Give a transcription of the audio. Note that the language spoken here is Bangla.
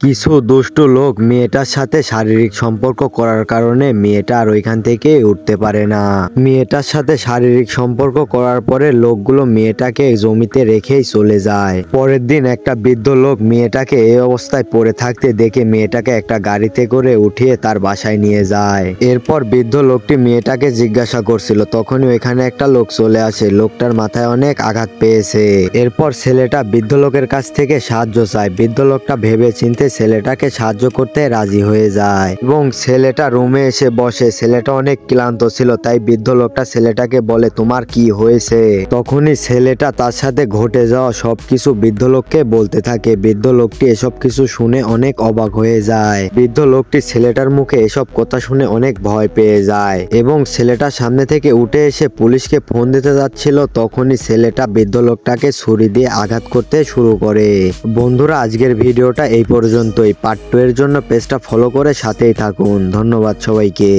কিছু দুষ্টু লোক মেয়েটার সাথে শারীরিক সম্পর্ক করার কারণে মেয়েটা আর ওইখান থেকে উঠতে পারে না। মেয়েটার সাথে শারীরিক সম্পর্ক করার পরে লোকগুলো মেয়েটাকে জমিতে রেখেই চলে যায়। পরের দিন একটা বৃদ্ধ লোক মেয়েটাকে এই অবস্থায় পড়ে থাকতে দেখে মেয়েটাকে একটা গাড়িতে করে উঠিয়ে তার বাসায় নিয়ে যায়। এরপর বৃদ্ধ লোকটি মেয়েটাকে জিজ্ঞাসা করছিল, তখনই ওইখানে একটা লোক চলে আসে। লোকটার মাথায় অনেক আঘাত পেয়েছে। এরপর ছেলেটা বৃদ্ধ লোকের কাছ থেকে সাহায্য চায়। বৃদ্ধ লোকটা ভেবে চিন্তে ছেলেটাকে সাহায্য করতে রাজি হয়ে যায় এবং ছেলেটা রুমে এসে বসে। ছেলেটা অনেক ক্লান্ত ছিল, তাই বৃদ্ধ লোকটা ছেলেটাকে বলে, তোমার কি হয়েছে? তখনই ছেলেটা তার সাথে ঘটে যাওয়া সবকিছু বৃদ্ধ লোককে বলতে থাকে। বৃদ্ধ লোকটি এসব কিছু শুনে অনেক অবাক হয়ে যায়। বৃদ্ধ লোকটি ছেলেটার মুখে এসব কথা শুনে অনেক ভয় পেয়ে যায় এবং ছেলেটার সামনে থেকে উঠে এসে পুলিশকে ফোন দিতে যাচ্ছিল। তখনই ছেলেটা বৃদ্ধ লোকটাকে ছুরি দিয়ে আঘাত করতে শুরু করে। বন্ধুরা, আজকের ভিডিওটা এই পর্যন্তই। পার্ট 2 এর জন্য পেজটা ফলো করে সাথেই থাকুন। ধন্যবাদ সবাইকে।